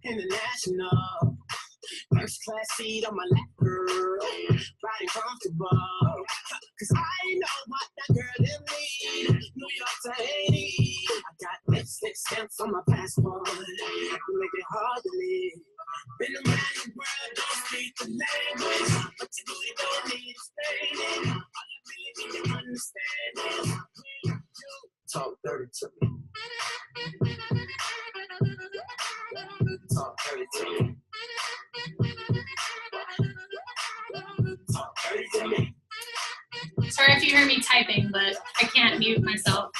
International. First class seat on my lap, girl. Riding comfortable. Cause I know what that girl in me. New York to Haiti. I got lipstick stamps on my passport. You make it hard to live. Been around the world, don't speak the language. But you really don't need explaining. All you really need to understand is when you talk dirty to me. Talk dirty to me. Talk dirty to me. Sorry if you hear me typing, but I can't mute myself.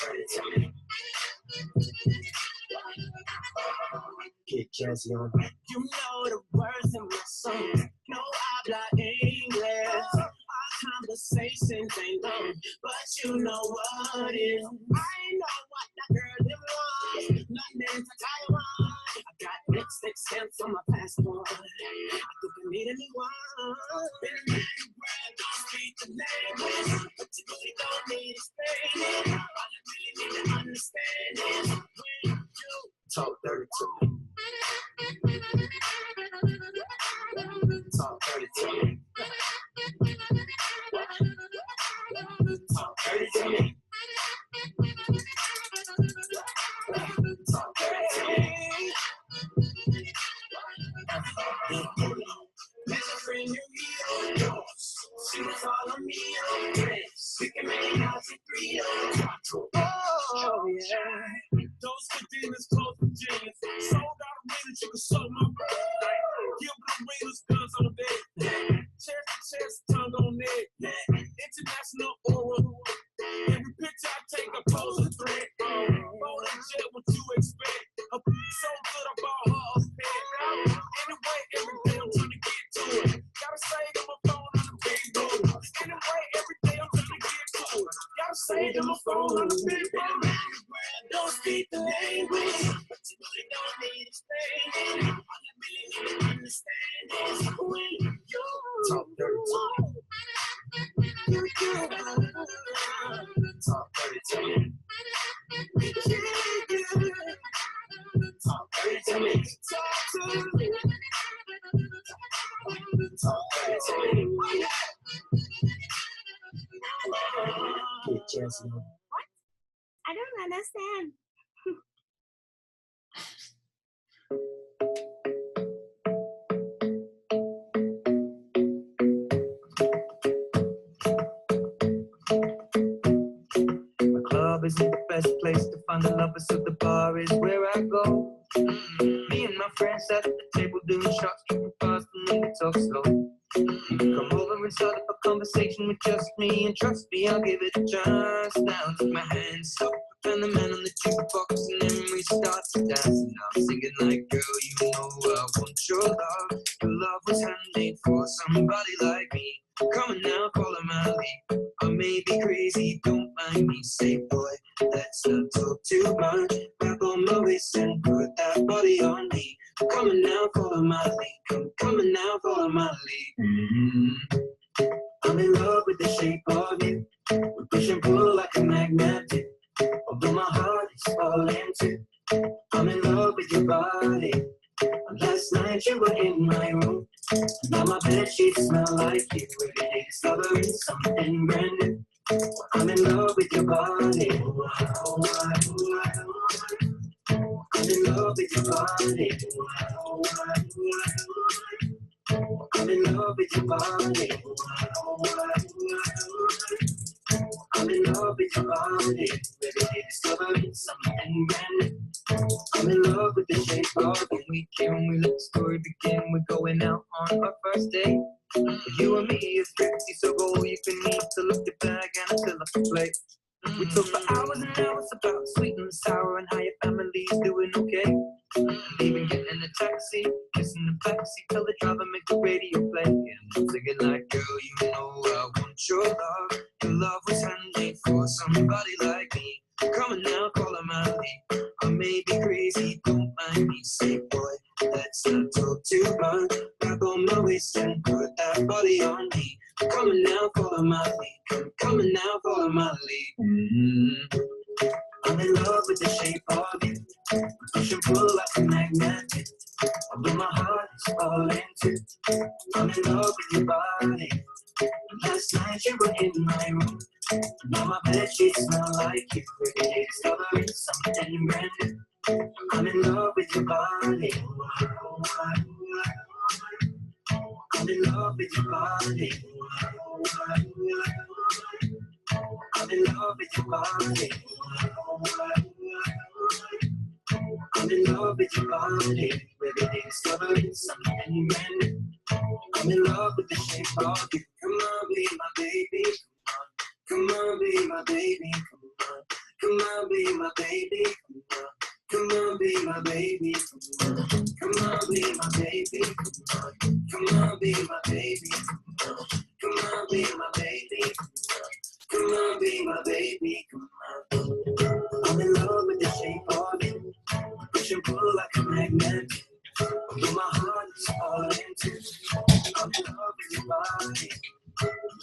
Get jazzy on. You know the words in my song. No habla English. Our conversations ain't long, but you know what is. I know what that girl is. London to Taiwan. I got lipstick stamps on my passport. I think I need a new one. Been around the world, don't speak the language, but you really don't need explaining. All you really need to understand is when you talk dirty to me. Talk dirty to me. Talk dirty to me. Talk dirty to me. There's a friend you meet on she will follow me on this. We can make out to 3 or 4. Oh, yeah. Those 15 is close to genius. Sold out a ring that you can show my brother. Give them ringers guns on deck. Chest to chest, tongue on neck. International oral. Every picture I take, I pose a threat. Roll that jet, what you expect? So good, I bought her a pet. Anyway, every day I'm trying to get to it. Gotta say to my phone on the big board. Anyway, every day I'm trying to get to it. Gotta say to my phone on the big board. Don't speak the language, but you really don't need explaining. All you really need to understand is when you talk dirty to me. Talk dirty to me. Talk dirty to me. Talk to me. Talk dirty to me. Get jazzy. What? I don't understand. Isn't the best place to find the lovers, so the bar is where I go. Me and my friends at the table doing shots, tripping fast and we talk slow. You can come over and start up a conversation with just me, and trust me, I'll give it a chance. Now take my hand, so find the man on the jukebox, and then we start to dance. And I'm singing like, girl, you know I want your love. Your love was handmade for somebody like me. Come on now, follow my lead. I may be crazy, don't mind me. Say, boy, let's not talk too much. Grab on my waist and put that body on me. Come on now, follow my lead. Come on now, follow my lead. I'm in love with the shape of you. We push and pull like a magnet do. Although my heart is falling too. I'm in love with your body. Last night you were in my room. Now my bedsheets smell like you. Every day discovering something brand new. I'm in love with your body. I'm in love with your body. I'm in love with your body. I'm in love with your body. Every day discovering something brand new. I'm in love with the shape of you. We came and we let the story begin. We're going out on our first date. You and me is 50, so go all you can eat. Fill up your bag and I fill up the plate. We talk for hours and hours about sweet and sour and how your family's doing okay. Even getting in a taxi, kissing the backseat, tell the driver make the radio play. And I'm thinking like, girl, you know I want your love. Your love was handmade for somebody like me. Come on now, call her my name. I may be crazy, don't mind me. Say, boy, let's not talk too much. Grab on my waist and put that body on me. Come on now, follow my lead. Come on now, follow my lead. I'm in love with the shape of you. Push and pull like a magnet. Although my heart is falling too. I'm in love with your body. Last night you were in my room. Now my bedsheets smell like you. Every day discovering something brand new. I'm in love with your body. I'm in love with your body. I'm in love with your body. I'm in love with your body. Every day discovering something brand new. I'm in love with the shape of you. Come on, be my baby. Come on, be my baby. Come on, be my baby. Come on, be my baby. Come on, be my baby. Come on, be my baby. Come on, be my baby. Come on, be my baby. Come on. I'm in love with the shape of you. Push and pull like a magnet. Although my heart is falling too. I'm in love with your body.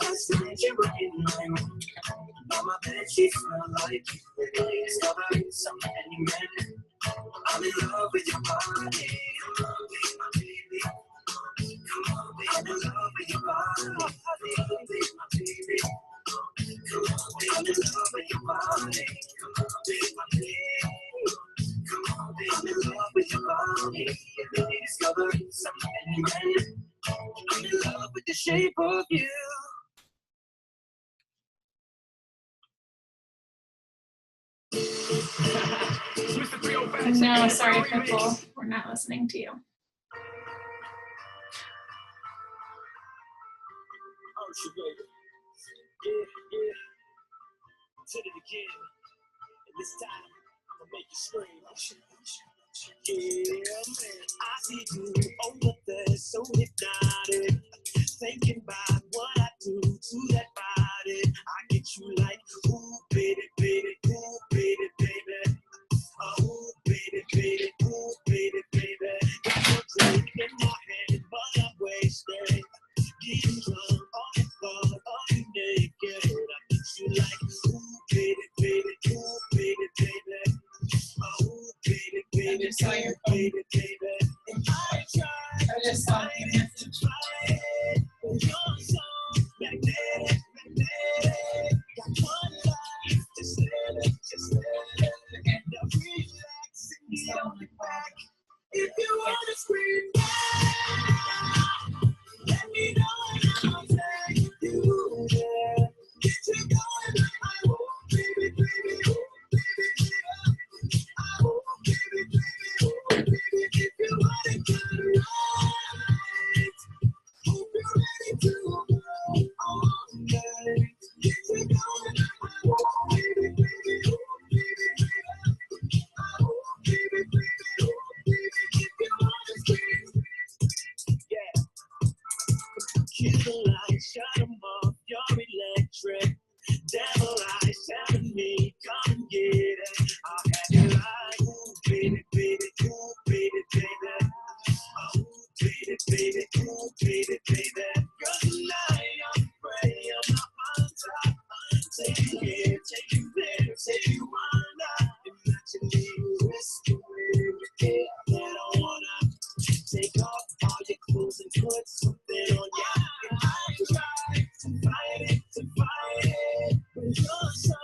Last night you were in my room. Now my bedsheets smell like you. Every day discovering something brand new. I'm in love with your body. Come on, be my baby. Come on, be I'm in love with your body. Come on, be my baby. Come on, be I'm in love with your body. Come on, be my baby. Come on, be I'm in love with your body. Every day discovering something brand new. I'm in love with the shape of you. No, sorry, Pitbull. We're not listening to you. Oh, she baby. Yeah. Did it again. And this time, I'm gonna make you scream. Yeah, man. I see you over there, so hypnotic. Thinking about what I do to that body. I get you like, ooh, baby, baby, ooh, baby, baby. Ooh, baby, baby, ooh, baby, baby. Got your drink in my hand, but I'm wasted. Getting drunk on the floor, all you naked. I get you like, ooh, baby, baby, ooh, baby, baby. Ooh, baby, baby, ooh, baby, baby. And I try, I just saw you. to try it. You're so magnetic, magnetic. Got one life, just let it. Now relax and get on your back. If you wanna scream now, let me know and I'll take you there. Get you going like I want, baby, baby, oh, baby, baby. I want, baby, baby, oh, baby. If you wanna get right, hope you're ready to go all night. Get you going like I want, baby, baby, oh, baby, baby. I want, baby, baby, oh, baby. If you wanna scream, yeah. Kill the lights, shut them off, you're electric. Devil eyes telling me, come and get it. I'll have you like, ooh, baby, baby, ooh, baby, baby. Ooh, baby, baby, ooh, baby, baby. Girl, tonight I'm afraid I'm not on top. Take you here, take you there, take you on up. Imagine me whispering your ear that I wanna take off all your clothes and put something on ya. And I try to fight it, but you're so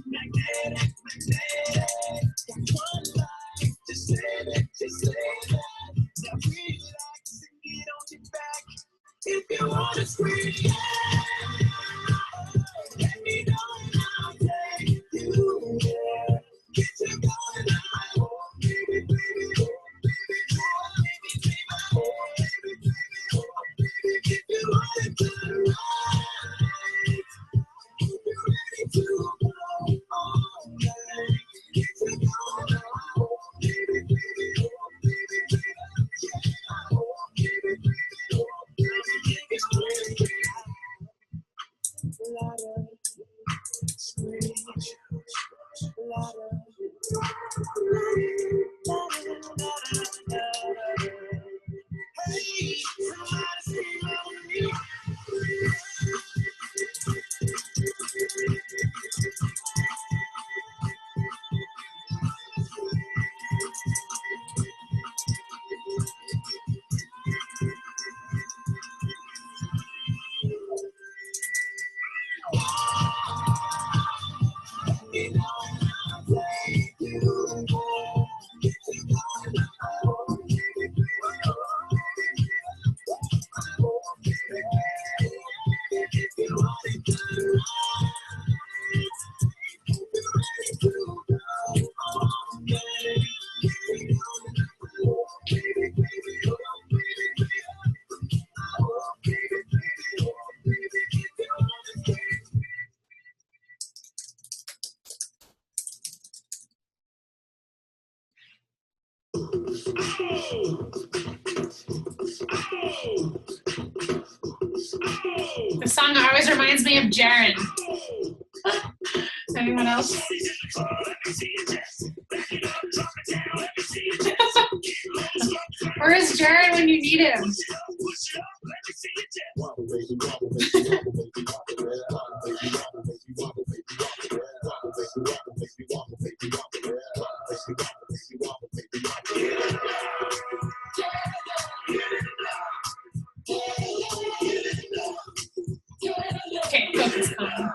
magnetic, magnetic. Got one life, just let it. Now relax and get on your back. If you wanna scream, yeah, let me know and I'll take you there. Get you going like I want, baby, baby, oh, baby, oh, baby, baby, oh, baby, baby, oh, baby. If you wanna get right, if you're ready to go The song always reminds me of Jaren. Anyone else? Where is Jaren when you need him? Okay, focus on.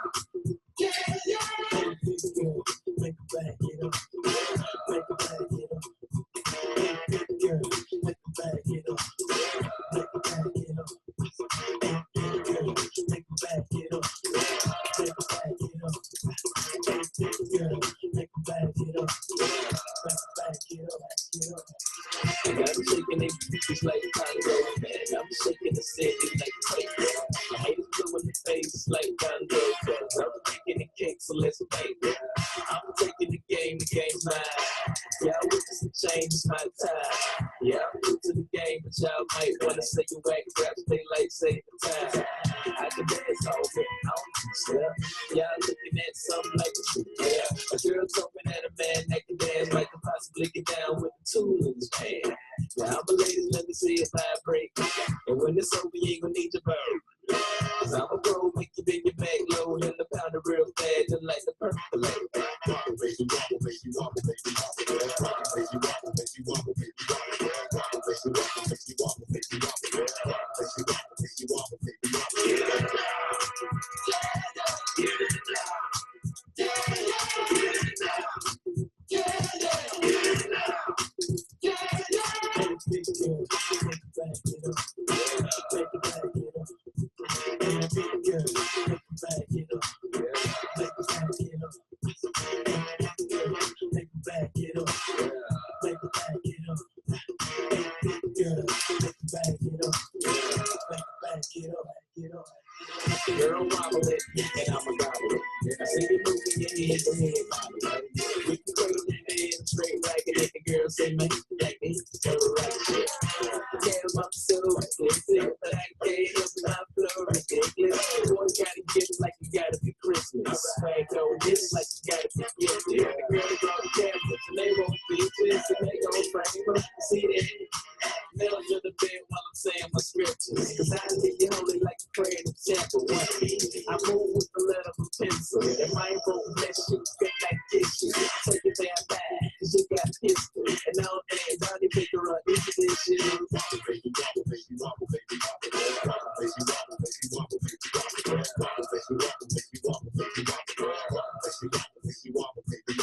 I'm shaking it, it's like Congo, man. I'm shaking the city like Tango. I hate it blue in the face like Congo. I'm taking the cake, so let's make it. I'm taking the game's mine. Yeah, I witness the change, it's my time. Yeah, I'm new to the game, but y'all might wanna say you whack raps, they like say the time. I can dance all day, I don't know. Y'all looking at something like a truth, yeah. A girl talking at a man that can dance, might can possibly get down with the tool in his hand. Now, I'm a lady, let me see if I break. And when it's over, you ain't gonna need your bird. Cause I'm a pro, make you bend your back low, and the pounder real fast, just like the percolate. Girl, wobble it, and I'ma gobble it. I see you moving your head, go ahead, bobble it. We can go to the head, straight ragged, and the girl say, man, like me, tell her right shit. Tell my soul, it's it, but I can't help my flow, ridiculous. Boy, gotta get it like you gotta be Christmas. Swag on this like you gotta be gifted. The girl is on the cameras, and they won't be this, and they gon' frame her. See that? Nails in the bed while I'm saying my scriptures. Cause I get you holy like a prayer in the temple. I move with the letter of pencil. And my won't bless you, get that issue. Take it there back, cause you got history. And all that, Donnie pick her up, this is this shit. Wobble, baby, wobble, baby, wobble, baby, wobble, baby, wobble, baby, wobble, baby, wobble, baby, wobble, baby, wobble, baby, wobble, baby, wobble, baby, wobble, baby, wobble, baby,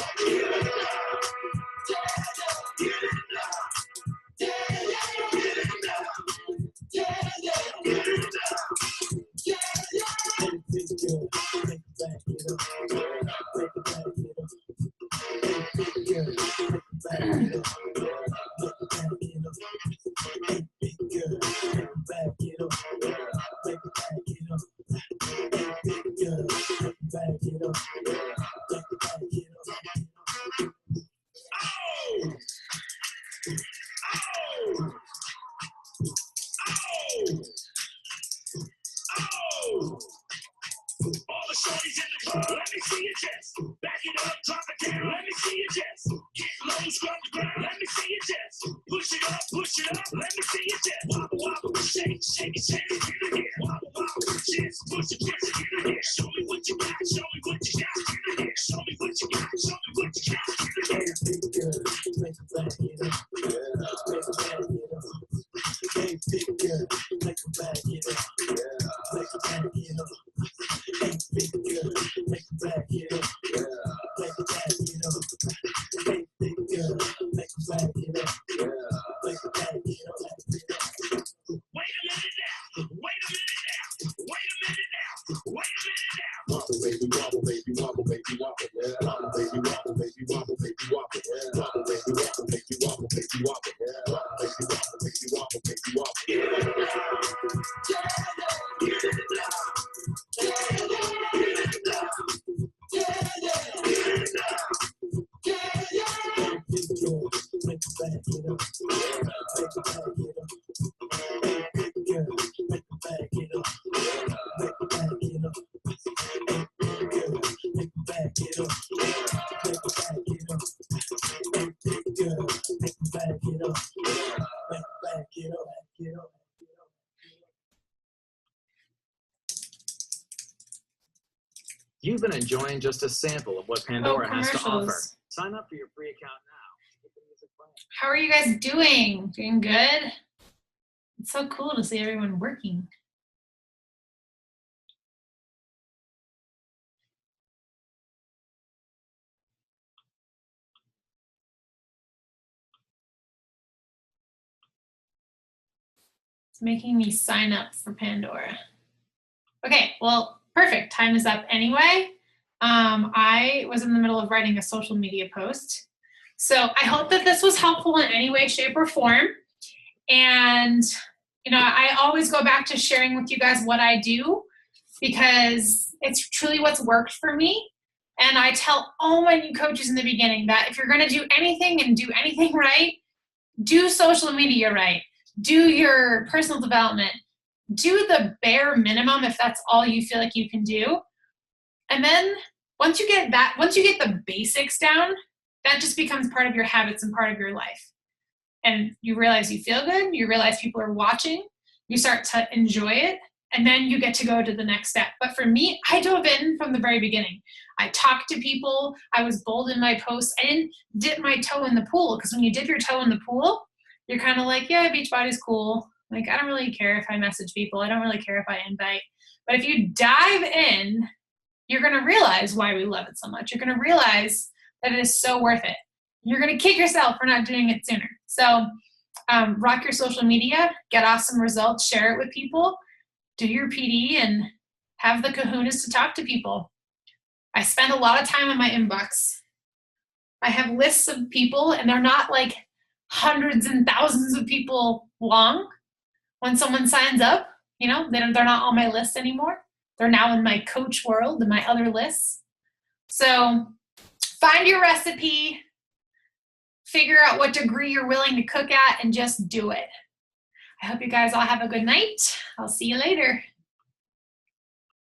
All the shorties in the club, let me see your chest. Back it up, drop it down, let me see your chest. Get low, scrub the ground, let me see your chest. Push it up, let me see your chest. Wobble, wobble, shake, shake it, shake it, get it here. Wobble, wobble, chest, push it, get it here. Show me what you got, show me what you got, get it here. Show me what you got, show me what you got, get it here. Big girl, make a back it up. Make a back it up. Hey, big girl, make a back it up. Make a back it up. Hey, big girl, make a back it up. Make a back it up. Hey, big girl, make a back it up. Make a back it up. Wait a minute now. Wait a minute now. Wait a minute now. Wait a minute now. Wobble, baby, wobble, baby, wobble, baby, wobble. Wobble, baby, wobble, baby, wobble, baby, wobble. Wobble, baby, wobble, baby, wobble, baby, wobble. Wobble, baby, wobble, baby, wobble, baby, wobble. Make a back it up. You've been enjoying just a sample of what Pandora has to offer. Commercials. Sign up for your free account now. Get the music playing. How are you guys doing? Doing good? It's so cool to see everyone working. It's making me sign up for Pandora. Okay, well, perfect. Time is up anyway. I was in the middle of writing a social media post. So I hope that this was helpful in any way, shape, or form. And, you know, I always go back to sharing with you guys what I do because it's truly what's worked for me. And I tell all my new coaches in the beginning that if you're going to do anything and do anything right, do social media right. Do your personal development. Do the bare minimum if that's all you feel like you can do. And then once you get the basics down, that just becomes part of your habits and part of your life. And you realize you feel good, you realize people are watching, you start to enjoy it, and then you get to go to the next step. But for me, I dove in from the very beginning. I talked to people, I was bold in my posts. I didn't dip my toe in the pool, because when you dip your toe in the pool, you're kind of like, yeah, Beachbody's cool. Like, I don't really care if I message people. I don't really care if I invite. But if you dive in, you're going to realize why we love it so much. You're going to realize that it is so worth it. You're going to kick yourself for not doing it sooner. So rock your social media, get awesome results, share it with people, do your PD, and have the kahunas to talk to people. I spend a lot of time in my inbox. I have lists of people, and they're not like hundreds and thousands of people long. When someone signs up, you know, they're not on my list anymore. They're now in my coach world and my other lists. So find your recipe, figure out what degree you're willing to cook at, and just do it. I hope you guys all have a good night. I'll see you later.